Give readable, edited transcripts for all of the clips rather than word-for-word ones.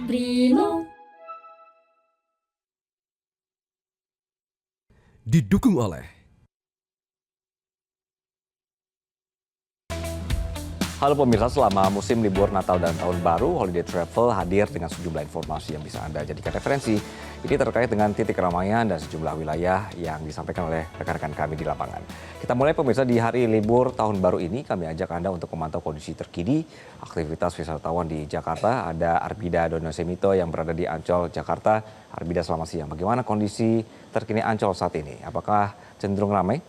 Brimo. Didukung oleh Halo pemirsa, selama musim libur Natal dan Tahun Baru, Holiday Travel hadir dengan sejumlah informasi yang bisa Anda jadikan referensi. Ini terkait dengan titik keramaian dan sejumlah wilayah yang disampaikan oleh rekan-rekan kami di lapangan. Kita mulai pemirsa di hari libur Tahun Baru ini, kami ajak Anda untuk memantau kondisi terkini aktivitas wisatawan di Jakarta. Ada Arbida Donosemito yang berada di Ancol, Jakarta. Arbida, selamat siang. Bagaimana kondisi terkini Ancol saat ini? Apakah cenderung ramai?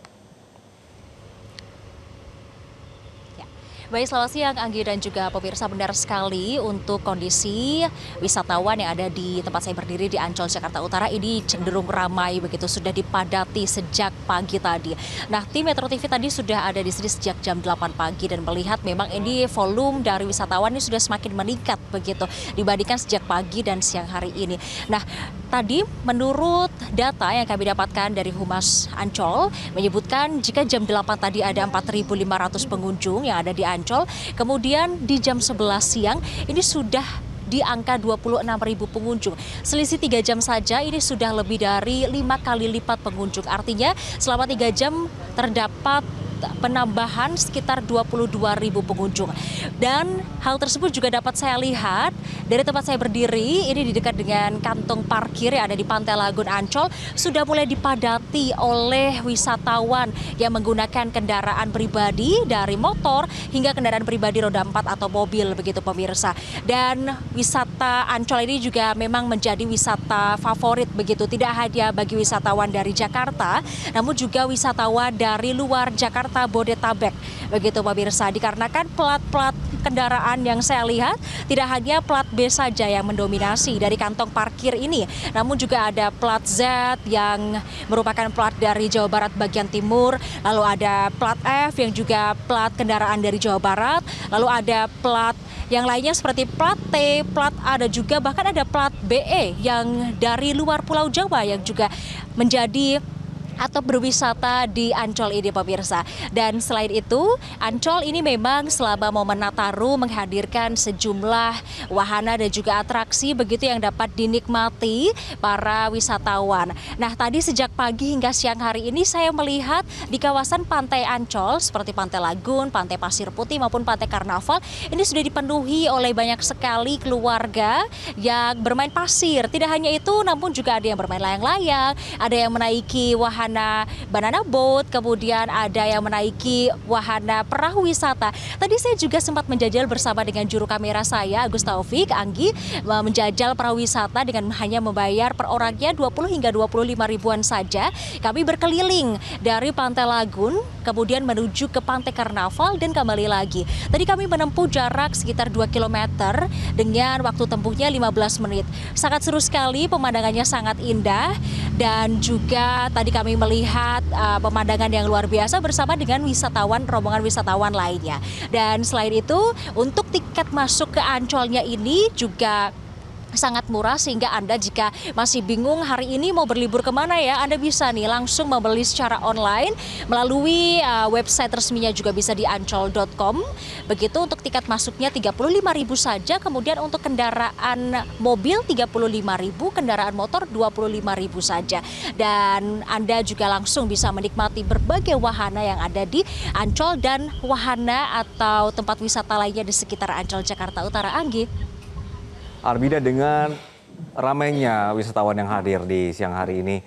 Baik, selamat siang Anggi dan juga pemirsa, benar sekali untuk kondisi wisatawan yang ada di tempat saya berdiri di Ancol, Jakarta Utara ini cenderung ramai begitu, sudah dipadati sejak pagi tadi. Nah, tim Metro TV tadi sudah ada di sini sejak jam 8 pagi dan melihat memang ini volume dari wisatawan ini sudah semakin meningkat begitu dibandingkan sejak pagi dan siang hari ini. Nah, tadi menurut data yang kami dapatkan dari Humas Ancol menyebutkan jika jam 8 tadi ada 4.500 pengunjung yang ada di Ancol, kemudian di jam 11 siang ini sudah di angka 26.000 pengunjung. Selisih 3 jam saja ini sudah lebih dari 5 kali lipat pengunjung. Artinya selama 3 jam terdapat penambahan sekitar 22.000 pengunjung. Dan hal tersebut juga dapat saya lihat dari tempat saya berdiri, ini di dekat dengan kantong parkir yang ada di Pantai Lagun Ancol, sudah mulai dipadati oleh wisatawan yang menggunakan kendaraan pribadi dari motor hingga kendaraan pribadi roda 4 atau mobil begitu pemirsa. Dan wisata Ancol ini juga memang menjadi wisata favorit begitu, tidak hanya bagi wisatawan dari Jakarta, namun juga wisatawan dari luar Jakarta, Bodetabek begitu pemirsa, dikarenakan plat-plat kendaraan yang saya lihat tidak hanya plat B saja yang mendominasi dari kantong parkir ini, namun juga ada plat Z yang merupakan plat dari Jawa Barat bagian timur, lalu ada plat F yang juga plat kendaraan dari Jawa Barat, lalu ada plat yang lainnya seperti plat T, plat A, dan juga bahkan ada plat BE yang dari luar Pulau Jawa yang juga menjadi atau berwisata di Ancol ini pemirsa. Dan selain itu, Ancol ini memang selama momen Nataru menghadirkan sejumlah wahana dan juga atraksi begitu yang dapat dinikmati para wisatawan. Nah, tadi sejak pagi hingga siang hari ini saya melihat di kawasan Pantai Ancol seperti Pantai Lagun, Pantai Pasir Putih maupun Pantai Karnaval ini sudah dipenuhi oleh banyak sekali keluarga yang bermain pasir. Tidak hanya itu, namun juga ada yang bermain layang-layang, ada yang menaiki wahana banana boat, kemudian ada yang menaiki wahana perahu wisata. Tadi saya juga sempat menjajal bersama dengan juru kamera saya, Agus Taufik, Anggi, menjajal perahu wisata dengan hanya membayar per orangnya 20 hingga 25 ribuan saja. Kami berkeliling dari Pantai Lagun, kemudian menuju ke Pantai Karnaval dan kembali lagi. Tadi kami menempuh jarak sekitar 2 km dengan waktu tempuhnya 15 menit. Sangat seru sekali, pemandangannya sangat indah, dan juga tadi kami melihat pemandangan yang luar biasa bersama dengan wisatawan, rombongan wisatawan lainnya. Dan selain itu, untuk tiket masuk ke Ancolnya ini juga sangat murah, sehingga Anda jika masih bingung hari ini mau berlibur kemana ya, Anda bisa nih langsung membeli secara online melalui website resminya, juga bisa di ancol.com. Begitu untuk tiket masuknya 35.000 saja, kemudian untuk kendaraan mobil 35.000, kendaraan motor 25.000 saja. Dan Anda juga langsung bisa menikmati berbagai wahana yang ada di Ancol dan wahana atau tempat wisata lainnya di sekitar Ancol, Jakarta Utara. Anggi. Arbida, dengan ramainya wisatawan yang hadir di siang hari ini,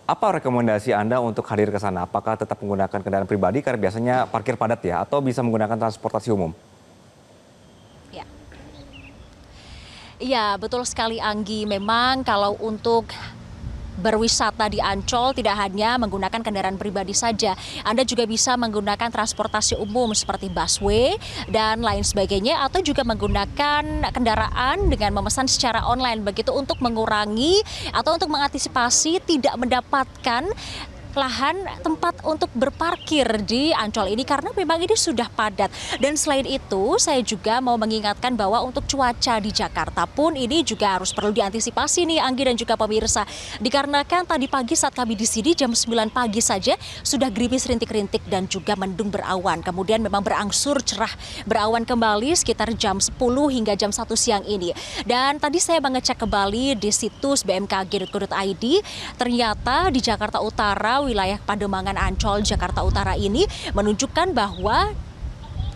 apa rekomendasi Anda untuk hadir ke sana? Apakah tetap menggunakan kendaraan pribadi karena biasanya parkir padat ya, atau bisa menggunakan transportasi umum? Iya, betul sekali Anggi. Memang kalau untuk berwisata di Ancol tidak hanya menggunakan kendaraan pribadi saja. Anda juga bisa menggunakan transportasi umum seperti busway dan lain sebagainya, atau juga menggunakan kendaraan dengan memesan secara online begitu untuk mengurangi atau untuk mengantisipasi tidak mendapatkan lahan tempat untuk berparkir di Ancol ini karena memang ini sudah padat. Dan selain itu saya juga mau mengingatkan bahwa untuk cuaca di Jakarta pun ini juga harus perlu diantisipasi nih Anggi dan juga pemirsa. Dikarenakan tadi pagi saat kami di sini jam 9 pagi saja sudah gerimis rintik-rintik dan juga mendung berawan. Kemudian memang berangsur cerah berawan kembali sekitar jam 10 hingga jam 1 siang ini. Dan tadi saya mengecek kembali di situs bmkg.go.id, ternyata di Jakarta Utara, wilayah Pademangan Ancol, Jakarta Utara ini menunjukkan bahwa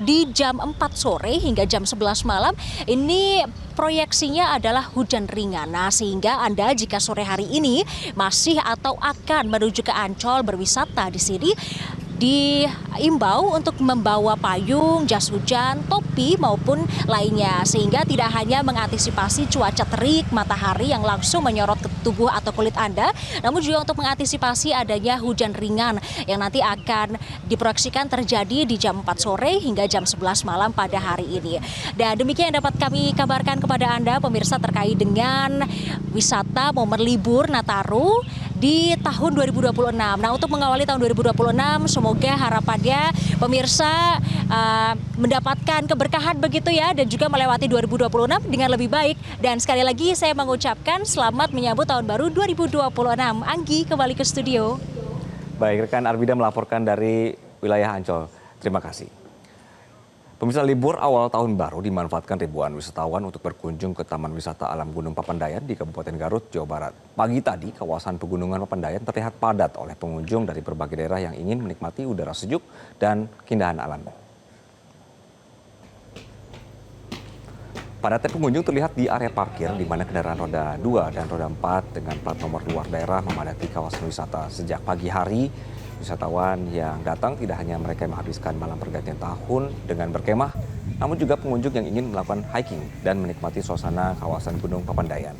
di jam 4 sore hingga jam 11 malam ini proyeksinya adalah hujan ringan. Nah, sehingga Anda jika sore hari ini masih atau akan menuju ke Ancol berwisata di sini, diimbau untuk membawa payung, jas hujan, topi maupun lainnya sehingga tidak hanya mengantisipasi cuaca terik matahari yang langsung menyorot ke tubuh atau kulit Anda, namun juga untuk mengantisipasi adanya hujan ringan yang nanti akan diproyeksikan terjadi di jam 4 sore hingga jam 11 malam pada hari ini. Dan demikian yang dapat kami kabarkan kepada Anda pemirsa terkait dengan wisata momen libur Nataru di tahun 2026. Nah, untuk mengawali tahun 2026, semoga harapannya pemirsa mendapatkan keberkahan begitu ya, dan juga melewati 2026 dengan lebih baik. Dan sekali lagi saya mengucapkan selamat menyambut tahun baru 2026. Anggi, kembali ke studio. Baik, rekan Arvida melaporkan dari wilayah Ancol. Terima kasih. Pemirsa, libur awal tahun baru dimanfaatkan ribuan wisatawan untuk berkunjung ke Taman Wisata Alam Gunung Papandayan di Kabupaten Garut, Jawa Barat. Pagi tadi, kawasan pegunungan Papandayan terlihat padat oleh pengunjung dari berbagai daerah yang ingin menikmati udara sejuk dan keindahan alam. Padatnya pengunjung terlihat di area parkir di mana kendaraan roda 2 dan roda 4 dengan plat nomor luar daerah memadati kawasan wisata. Sejak pagi hari, wisatawan yang datang tidak hanya mereka yang menghabiskan malam pergantian tahun dengan berkemah, namun juga pengunjung yang ingin melakukan hiking dan menikmati suasana kawasan Gunung Papandayan.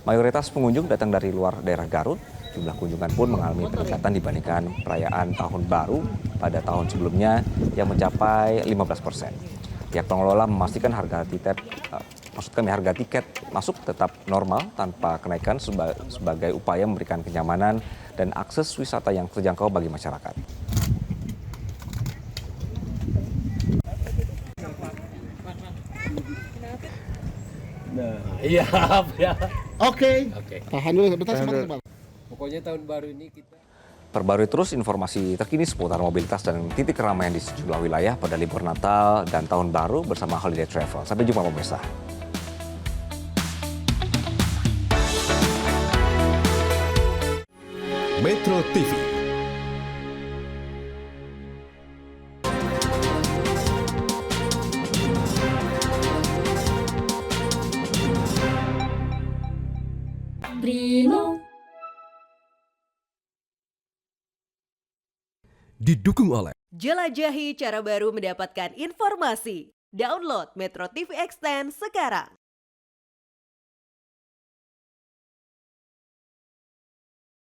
Mayoritas pengunjung datang dari luar daerah Garut. Jumlah kunjungan pun mengalami peningkatan dibandingkan perayaan Tahun Baru pada tahun sebelumnya yang mencapai 15%. Pihak pengelola memastikan harga tiket masuk tetap normal tanpa kenaikan sebagai upaya memberikan kenyamanan dan akses wisata yang terjangkau bagi masyarakat. Nah, iya, ya. Oke. Tahan dulu, bentar, Tahan sebentar, dulu. sebentar. Pokoknya tahun baru ini kita Perbarui terus informasi terkini seputar mobilitas dan titik keramaian di sejumlah wilayah pada libur Natal dan Tahun Baru bersama Holiday Travel. Sampai jumpa pemirsa. Metro TV. Primo. Didukung oleh Jelajahi cara baru mendapatkan informasi. Download Metro TV Extend sekarang.